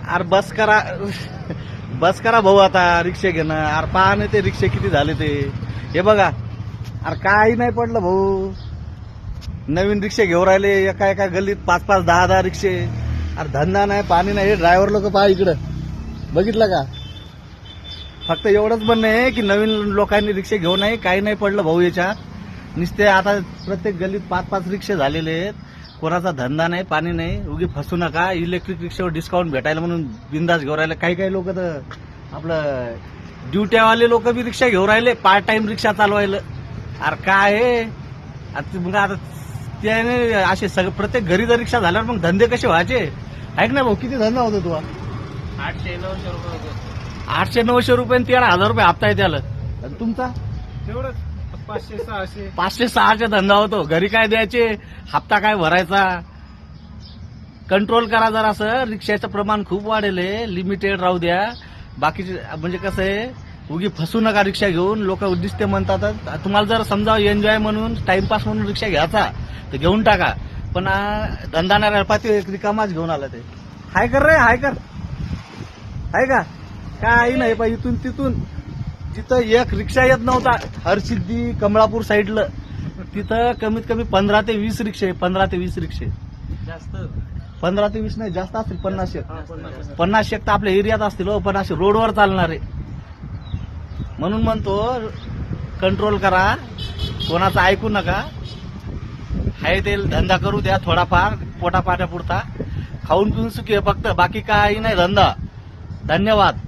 अरे बस करा भाऊ, आता रिक्षा घेणं. अरे पहा ना ते रिक्षे किती झाले ते. हे बघा, अरे काही नाही पडलं भाऊ. नवीन रिक्षे घेऊन राहिले एका एका गल्लीत 5-5, 10-10 रिक्षे. अरे धंदा नाही, पाणी नाही. हे ड्रायव्हर लोक पहा इकडं, बघितलं का? फक्त एवढंच म्हणणं आहे की नवीन लोकांनी रिक्षे घेऊ नये. काही नाही पडलं भाऊ याच्यात. नुसते आता प्रत्येक गल्लीत 5-5 रिक्षे झालेले आहेत. कोणाचा धंदा नाही, पाणी नाही. उगी फसू नका. इलेक्ट्रिक रिक्षावर डिस्काउंट भेटायला म्हणून बिंदास घेऊन राहिले. काही लोक तर आपलं ड्युट्यावाले लोक बी रिक्षा घेऊन राहिले, पार्ट टाइम रिक्षा चालवायला. अरे काय आहे मग आता त्याने असे सगळे प्रत्येक घरी जर रिक्षा झाल्यावर मग धंदे कसे व्हायचे? ऐक ना भाऊ, किती धंदा होता तुला? 800-900 रुपये होते. 800-900 रुपये आणि 13,000 रुपये हप्ता आहे त्याला. आणि तुमचा तेवढंच 500-600. 500-600 धंदा होतो. घरी काय द्यायचे, हप्ता काय भरायचा? कंट्रोल करा जरा. असं रिक्षाचं प्रमाण खूप वाढेल आहे. लिमिटेड राहू द्या. बाकीचे म्हणजे कसं आहे, उगी फसू नका रिक्षा घेऊन. लोक उद्दिष्ट म्हणतात. तुम्हाला जर समजा एन्जॉय म्हणून, टाइमपास म्हणून रिक्षा घ्यायचा तर घेऊन टाका. पण धंदा नाही राहिला. पाहते रिकामाच घेऊन आला ते. हाय कर रे, हाय कर. आहे का? काही नाही पाहिजे. इथून तिथून जिथं एक रिक्षा येत नव्हता, हरसिद्धी कमळापूर साईडला, तिथं कमीत कमी 15 ते 20 रिक्षे. 15 ते 20 रिक्षे. जास्त 15 ते 20 नाही, जास्त असतील. 50-1 तर आपल्या एरियात असतील हो. पण असे रोडवर चालणारे. म्हणून म्हणतो कंट्रोल करा, कोणाचं ऐकू नका. हाय ते धंदा करू द्या थोडाफार, पोटा पाण्यापुरता. खाऊन पिऊन सुखी आहे फक्त, बाकी काही नाही धंदा. धन्यवाद.